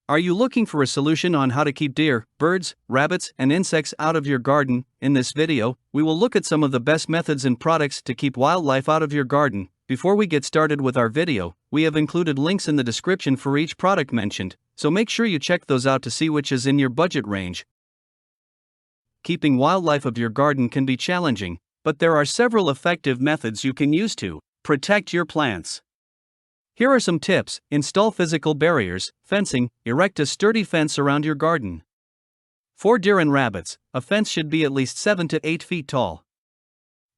Are you looking for a solution on how to keep deer, birds, rabbits, and insects out of your garden? In this video, we will look at some of the best methods and products to keep wildlife out of your garden. Before we get started with our video, we have included links in the description for each product mentioned, so make sure you check those out to see which is in your budget range. Keeping wildlife of your garden can be challenging, but there are several effective methods you can use to protect your plants. Here are some tips: install physical barriers, fencing, erect a sturdy fence around your garden. For deer and rabbits, a fence should be at least 7 to 8 feet tall.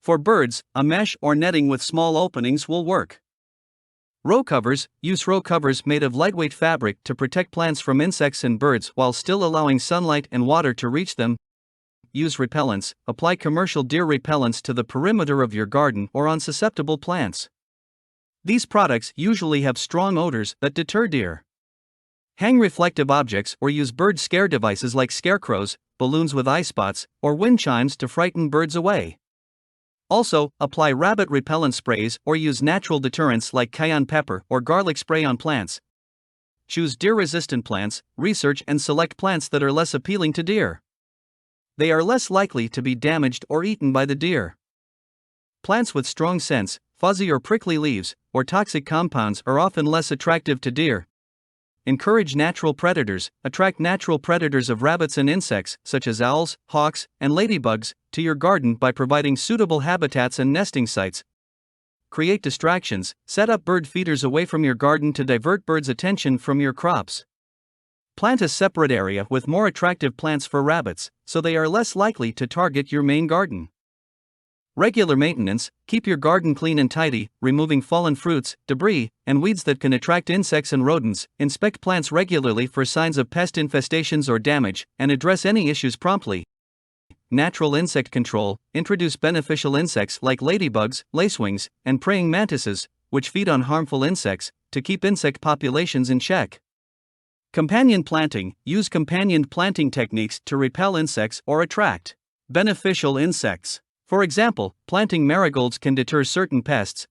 For birds, a mesh or netting with small openings will work. Row covers: use row covers made of lightweight fabric to protect plants from insects and birds while still allowing sunlight and water to reach them. Use repellents: apply commercial deer repellents to the perimeter of your garden or on susceptible plants. These products usually have strong odors that deter deer. Hang reflective objects or use bird scare devices like scarecrows, balloons with eye spots, or wind chimes to frighten birds away. Also, apply rabbit repellent sprays or use natural deterrents like cayenne pepper or garlic spray on plants. Choose deer-resistant plants, research and select plants that are less appealing to deer. They are less likely to be damaged or eaten by the deer. Plants with strong scents, fuzzy or prickly leaves, or toxic compounds are often less attractive to deer. Encourage natural predators: attract natural predators of rabbits and insects, such as owls, hawks, and ladybugs, to your garden by providing suitable habitats and nesting sites. Create distractions: set up bird feeders away from your garden to divert birds' attention from your crops. Plant a separate area with more attractive plants for rabbits, so they are less likely to target your main garden. Regular maintenance: keep your garden clean and tidy, removing fallen fruits, debris, and weeds that can attract insects and rodents. Inspect plants regularly for signs of pest infestations or damage, and address any issues promptly. Natural insect control: introduce beneficial insects like ladybugs, lacewings, and praying mantises, which feed on harmful insects, to keep insect populations in check. Companion planting: use companioned planting techniques to repel insects or attract beneficial insects. For example, planting marigolds can deter certain pests.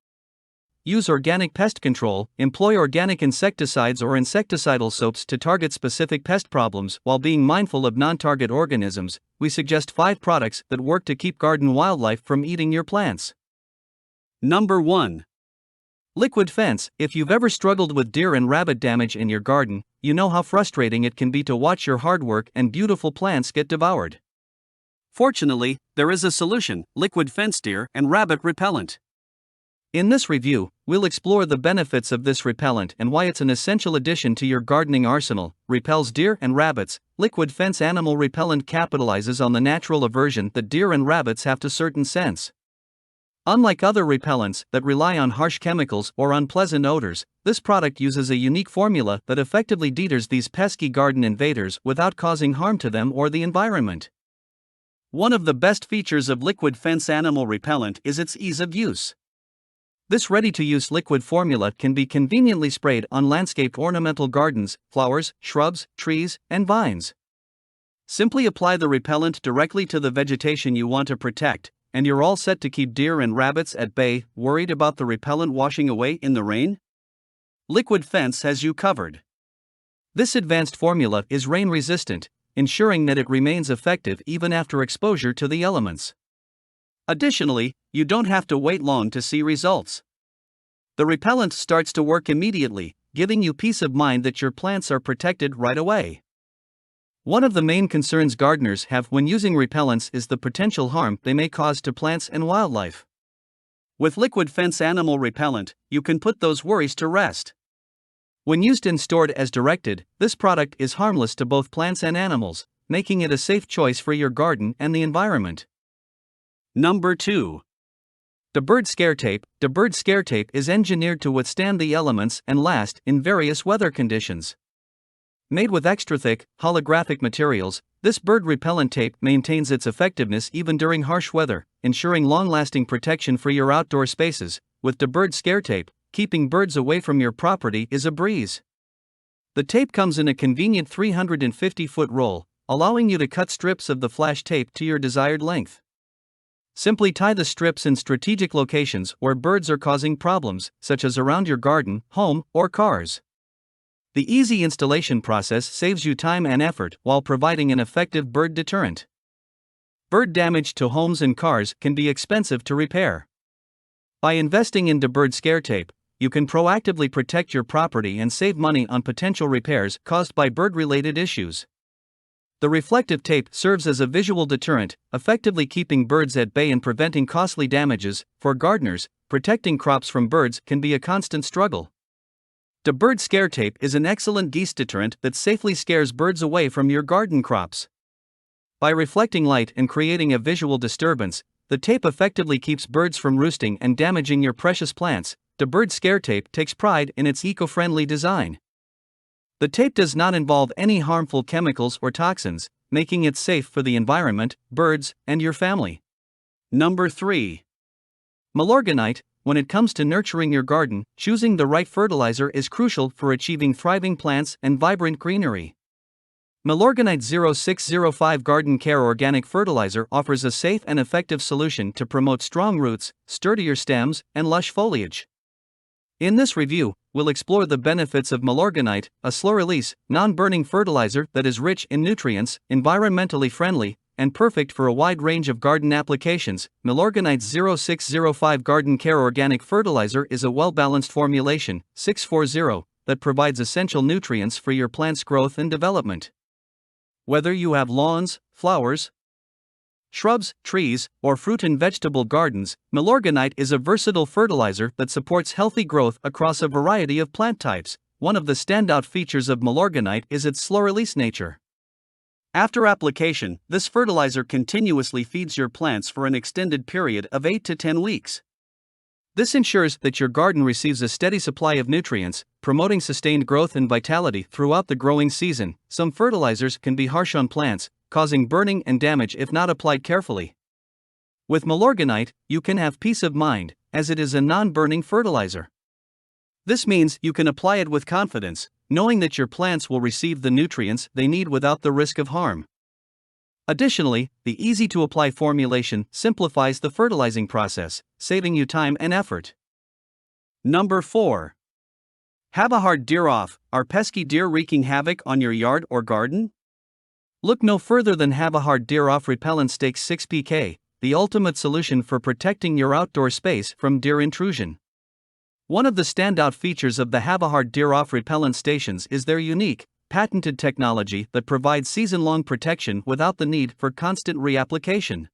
Use organic pest control: employ organic insecticides or insecticidal soaps to target specific pest problems while being mindful of non-target organisms. We suggest 5 products that work to keep garden wildlife from eating your plants. Number 1. Liquid fence. If you've ever struggled with deer and rabbit damage in your garden, you know how frustrating it can be to watch your hard work and beautiful plants get devoured. Fortunately, there is a solution: liquid fence deer and rabbit repellent. In this review, we'll explore the benefits of this repellent and why it's an essential addition to your gardening arsenal. Repels deer and rabbits. Liquid fence animal repellent capitalizes on the natural aversion that deer and rabbits have to certain scents. Unlike other repellents that rely on harsh chemicals or unpleasant odors, this product uses a unique formula that effectively deters these pesky garden invaders without causing harm to them or the environment. One of the best features of liquid fence animal repellent is its ease of use. This ready-to-use liquid formula can be conveniently sprayed on landscaped ornamental gardens, flowers, shrubs, trees, and vines. Simply apply the repellent directly to the vegetation you want to protect, and you're all set to keep deer and rabbits at bay. Worried about the repellent washing away in the rain? Liquid fence has you covered. This advanced formula is rain-resistant, ensuring that it remains effective even after exposure to the elements. Additionally, you don't have to wait long to see results. The repellent starts to work immediately, giving you peace of mind that your plants are protected right away. One of the main concerns gardeners have when using repellents is the potential harm they may cause to plants and wildlife. With liquid fence animal repellent, you can put those worries to rest. When used and stored as directed, this product is harmless to both plants and animals, making it a safe choice for your garden and the environment. Number 2. The bird scare tape. The bird scare tape is engineered to withstand the elements and last in various weather conditions. Made with extra-thick, holographic materials, this bird repellent tape maintains its effectiveness even during harsh weather, ensuring long-lasting protection for your outdoor spaces. With the bird scare tape, keeping birds away from your property is a breeze. The tape comes in a convenient 350-foot roll, allowing you to cut strips of the flash tape to your desired length. Simply tie the strips in strategic locations where birds are causing problems, such as around your garden, home, or cars. The easy installation process saves you time and effort while providing an effective bird deterrent. Bird damage to homes and cars can be expensive to repair. By investing into bird scare tape, you can proactively protect your property and save money on potential repairs caused by bird-related issues. The reflective tape serves as a visual deterrent, effectively keeping birds at bay and preventing costly damages. For gardeners, protecting crops from birds can be a constant struggle. The bird scare tape is an excellent geese deterrent that safely scares birds away from your garden crops. By reflecting light and creating a visual disturbance, the tape effectively keeps birds from roosting and damaging your precious plants. The bird scare tape takes pride in its eco-friendly design. The tape does not involve any harmful chemicals or toxins, making it safe for the environment, birds, and your family. Number 3. Milorganite. When it comes to nurturing your garden, choosing the right fertilizer is crucial for achieving thriving plants and vibrant greenery. Milorganite 0605 Garden Care Organic Fertilizer offers a safe and effective solution to promote strong roots, sturdier stems, and lush foliage. In this review, we'll explore the benefits of Milorganite, a slow-release, non-burning fertilizer that is rich in nutrients, environmentally friendly, and perfect for a wide range of garden applications. Milorganite 0605 Garden Care Organic Fertilizer is a well-balanced formulation, 640, that provides essential nutrients for your plant's growth and development. Whether you have lawns, flowers, shrubs, trees, or fruit and vegetable gardens, Milorganite is a versatile fertilizer that supports healthy growth across a variety of plant types. One of the standout features of Milorganite is its slow-release nature. After application, this fertilizer continuously feeds your plants for an extended period of 8 to 10 weeks. This ensures that your garden receives a steady supply of nutrients, promoting sustained growth and vitality throughout the growing season. Some fertilizers can be harsh on plants, causing burning and damage if not applied carefully. With Milorganite, you can have peace of mind, as it is a non-burning fertilizer. This means you can apply it with confidence, knowing that your plants will receive the nutrients they need without the risk of harm. Additionally, the easy-to-apply formulation simplifies the fertilizing process, saving you time and effort. Number 4. Have a hard deer off. Are pesky deer wreaking havoc on your yard or garden? Look no further than Have a Hard Deer Off Repellent Stakes 6PK, the ultimate solution for protecting your outdoor space from deer intrusion. One of the standout features of the Have a Hard Deer Off repellent stations is their unique, patented technology that provides season-long protection without the need for constant reapplication.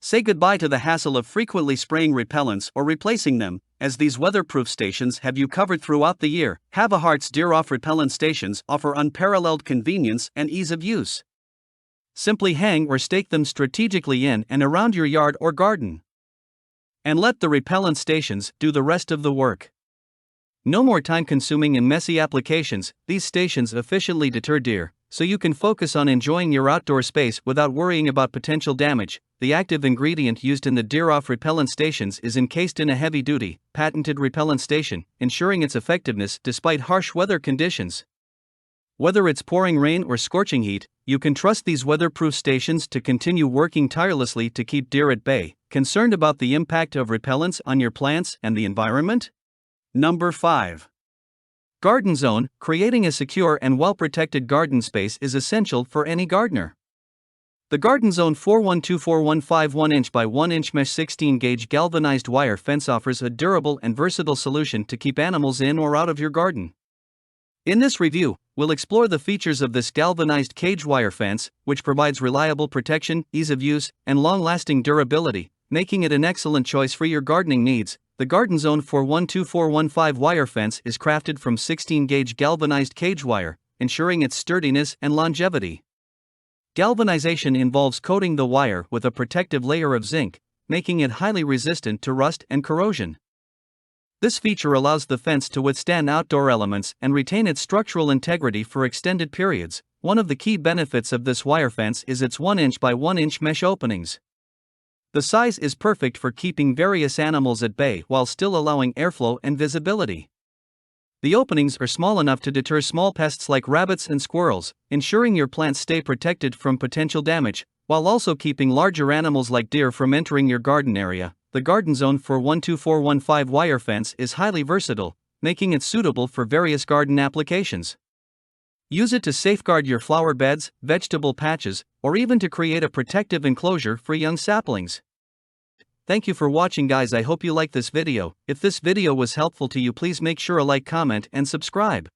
Say goodbye to the hassle of frequently spraying repellents or replacing them, as these weatherproof stations have you covered throughout the year. Have a Heart's Deer Off repellent stations offer unparalleled convenience and ease of use. Simply hang or stake them strategically in and around your yard or garden, and let the repellent stations do the rest of the work. No more time-consuming and messy applications. These stations efficiently deter deer, so you can focus on enjoying your outdoor space without worrying about potential damage. The active ingredient used in the Deer Off repellent stations is encased in a heavy-duty, patented repellent station, ensuring its effectiveness despite harsh weather conditions. Whether it's pouring rain or scorching heat, you can trust these weatherproof stations to continue working tirelessly to keep deer at bay. Concerned about the impact of repellents on your plants and the environment? Number 5. Garden Zone. Creating a secure and well-protected garden space is essential for any gardener. The Garden Zone 412415 1-inch by 1-inch mesh 16-gauge galvanized wire fence offers a durable and versatile solution to keep animals in or out of your garden. In this review, we'll explore the features of this galvanized cage wire fence, which provides reliable protection, ease of use, and long-lasting durability, making it an excellent choice for your gardening needs. The Garden Zone 412415 wire fence is crafted from 16-gauge galvanized cage wire, ensuring its sturdiness and longevity. Galvanization involves coating the wire with a protective layer of zinc, making it highly resistant to rust and corrosion. This feature allows the fence to withstand outdoor elements and retain its structural integrity for extended periods. One of the key benefits of this wire fence is its 1-inch by 1-inch mesh openings. The size is perfect for keeping various animals at bay while still allowing airflow and visibility. The openings are small enough to deter small pests like rabbits and squirrels, ensuring your plants stay protected from potential damage, while also keeping larger animals like deer from entering your garden area. The Garden Zone 412415 wire fence is highly versatile, making it suitable for various garden applications. Use it to safeguard your flower beds, vegetable patches, or even to create a protective enclosure for young saplings. Thank you for watching, guys. I hope you liked this video. If this video was helpful to you, please make sure to like, comment, and subscribe.